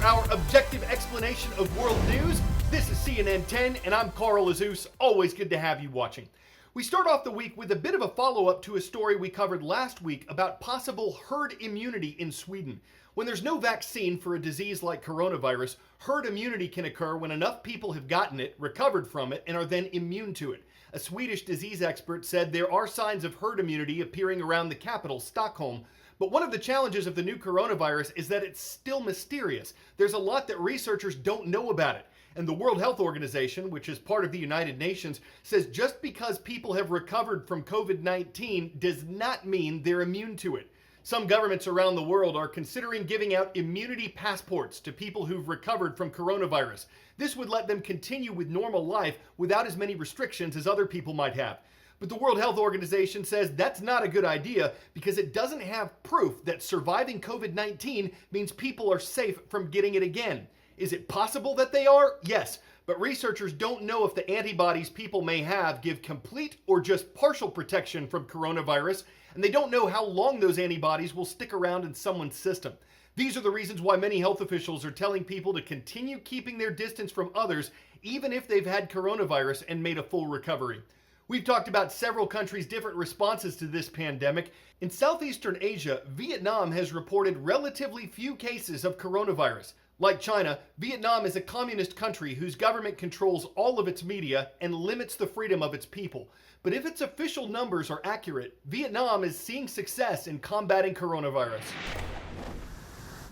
our objective explanation of world news. This is CNN 10, and I'm Carl Azus. Always good to have you watching. We start off the week with a bit of a follow-up to a story we covered last week about possible herd immunity in Sweden. When there's no vaccine for a disease like coronavirus, herd immunity can occur when enough people have gotten it, recovered from it, and are then immune to it. A Swedish disease expert said there are signs of herd immunity appearing around the capital, Stockholm. But one of the challenges of the new coronavirus is that it's still mysterious. There's a lot that researchers don't know about it. And the World Health Organization, which is part of the United Nations, says just because people have recovered from COVID-19 does not mean they're immune to it. Some governments around the world are considering giving out immunity passports to people who've recovered from coronavirus. This would let them continue with normal life without as many restrictions as other people might have. But the World Health Organization says that's not a good idea because it doesn't have proof that surviving COVID-19 means people are safe from getting it again. Is it possible that they are? Yes, but researchers don't know if the antibodies people may have give complete or just partial protection from coronavirus, and they don't know how long those antibodies will stick around in someone's system. These are the reasons why many health officials are telling people to continue keeping their distance from others, even if they've had coronavirus and made a full recovery. We've talked about several countries' different responses to this pandemic. In Southeastern Asia, Vietnam has reported relatively few cases of coronavirus. Like China, Vietnam is a communist country whose government controls all of its media and limits the freedom of its people. But if its official numbers are accurate, Vietnam is seeing success in combating coronavirus.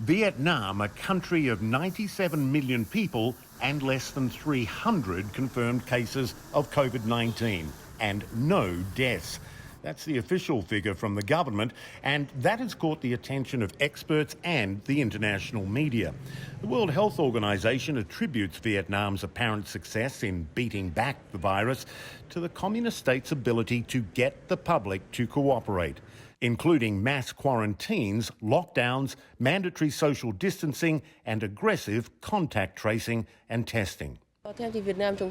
Vietnam, a country of 97 million people and less than 300 confirmed cases of COVID-19 and no deaths. That's the official figure from the government, and that has caught the attention of experts and the international media. The World Health Organization attributes Vietnam's apparent success in beating back the virus to the communist state's ability to get the public to cooperate, including mass quarantines, lockdowns, mandatory social distancing, and aggressive contact tracing and testing. Vietnam's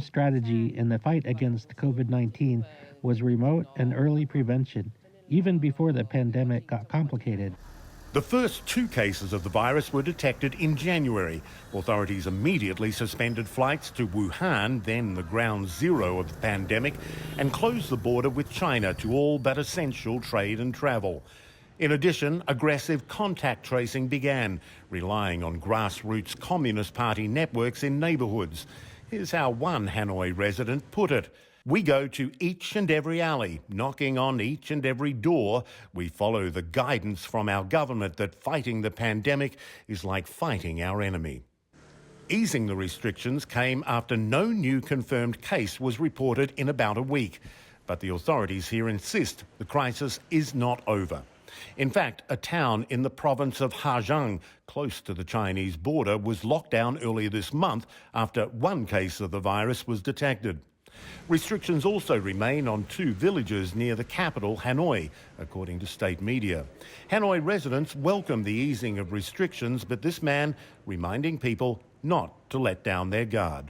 strategy in the fight against COVID-19 was remote and early prevention, even before the pandemic got complicated. The first 2 cases of the virus were detected in January. Authorities immediately suspended flights to Wuhan, then the ground zero of the pandemic, and closed the border with China to all but essential trade and travel. In addition, aggressive contact tracing began, relying on grassroots Communist Party networks in neighbourhoods. Here's how one Hanoi resident put it. We go to each and every alley, knocking on each and every door. We follow the guidance from our government that fighting the pandemic is like fighting our enemy. Easing the restrictions came after no new confirmed case was reported in about a week. But the authorities here insist the crisis is not over. In fact, a town in the province of Zhejiang, close to the Chinese border, was locked down earlier this month after 1 case of the virus was detected. Restrictions also remain on 2 villages near the capital, Hanoi, according to state media. Hanoi residents welcome the easing of restrictions, but this man reminding people not to let down their guard.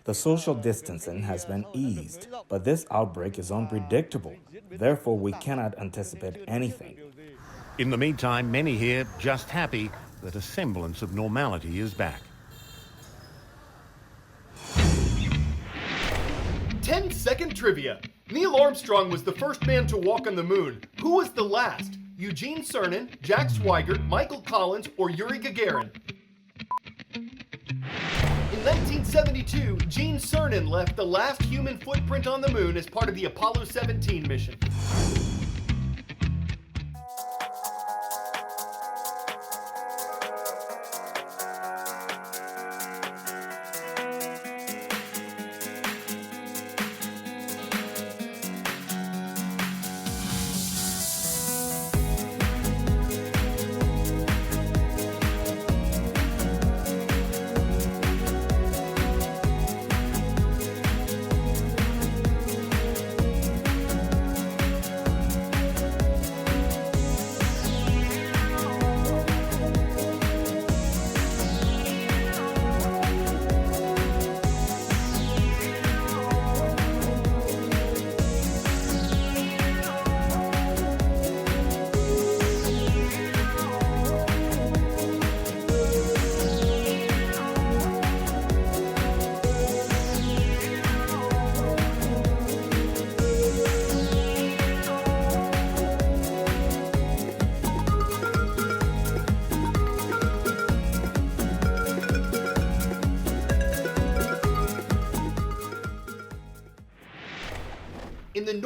The social distancing has been eased, but this outbreak is unpredictable. Therefore, we cannot anticipate anything. In the meantime, many here just happy that a semblance of normality is back. 10-second trivia. Neil Armstrong was the first man to walk on the moon. Who was the last? Eugene Cernan, Jack Swigert, Michael Collins, or Yuri Gagarin? In 1972, Gene Cernan left the last human footprint on the moon as part of the Apollo 17 mission.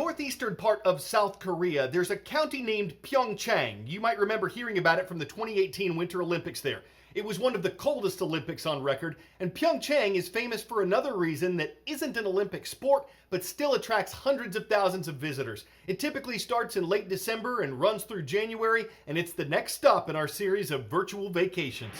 northeastern part of South Korea, there's a county named Pyeongchang. You might remember hearing about it from the 2018 Winter Olympics there. It was one of the coldest Olympics on record, and Pyeongchang is famous for another reason that isn't an Olympic sport, but still attracts hundreds of thousands of visitors. It typically starts in late December and runs through January, and it's the next stop in our series of virtual vacations.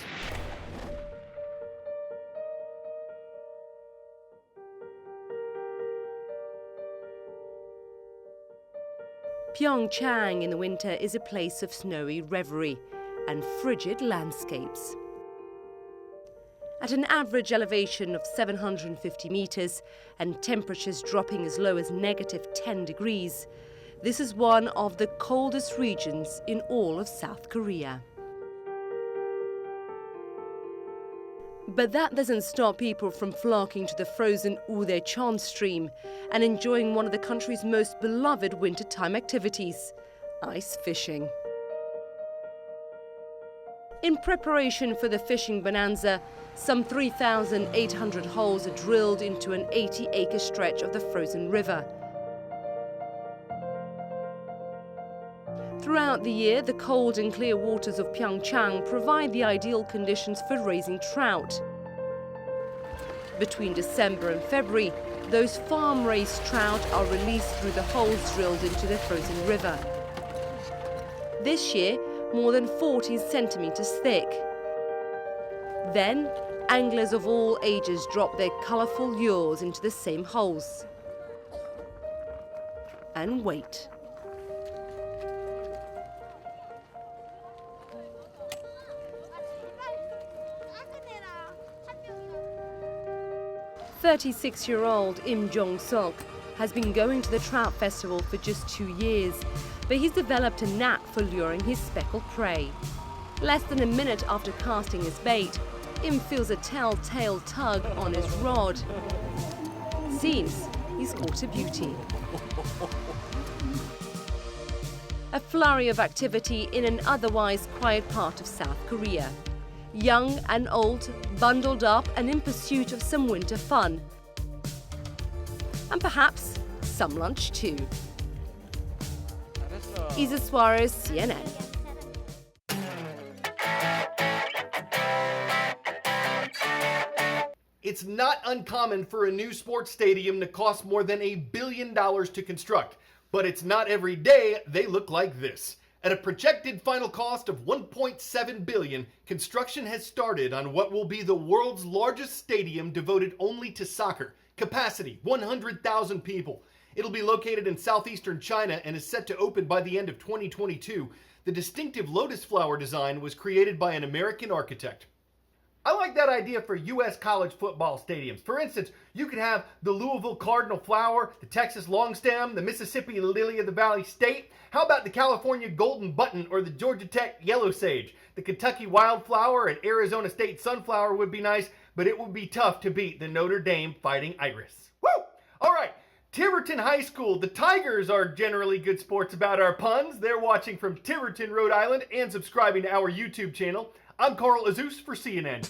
Pyeongchang in the winter is a place of snowy revelry and frigid landscapes. At an average elevation of 750 meters and temperatures dropping as low as -10 degrees, this is one of the coldest regions in all of South Korea. But that doesn't stop people from flocking to the frozen Udaechon stream and enjoying one of the country's most beloved wintertime activities, ice fishing. In preparation for the fishing bonanza, some 3,800 holes are drilled into an 80-acre stretch of the frozen river. Throughout the year, the cold and clear waters of Pyeongchang provide the ideal conditions for raising trout. Between December and February, those farm-raised trout are released through the holes drilled into the frozen river. This year, more than 40 centimeters thick. Then, anglers of all ages drop their colourful lures into the same holes. And wait. "36-year-old Im Jong-sok has been going to the Trout Festival for just 2 years, but he's developed a knack for luring his speckled prey. Less than a minute after casting his bait, Im feels a telltale tug on his rod. Seems he's caught a beauty. A flurry of activity in an otherwise quiet part of South Korea. Young and old, bundled up and in pursuit of some winter fun. And perhaps some lunch too. Isa Suarez, CNN. It's not uncommon for a new sports stadium to cost more than $1 billion to construct, but it's not every day they look like this. At a projected final cost of $1.7 billion, construction has started on what will be the world's largest stadium devoted only to soccer. Capacity, 100,000 people. It'll be located in southeastern China and is set to open by the end of 2022. The distinctive lotus flower design was created by an American architect. I like that idea for U.S. college football stadiums. For instance, you could have the Louisville Cardinal flower, the Texas longstem, the Mississippi lily of the valley state. How about the California golden button or the Georgia Tech yellow sage? The Kentucky wildflower and Arizona State sunflower would be nice, but it would be tough to beat the Notre Dame fighting iris. Woo! All right, Tiverton High School. The Tigers are generally good sports about our puns. They're watching from Tiverton, Rhode Island, and subscribing to our YouTube channel. I'm Carl Azus for CNN.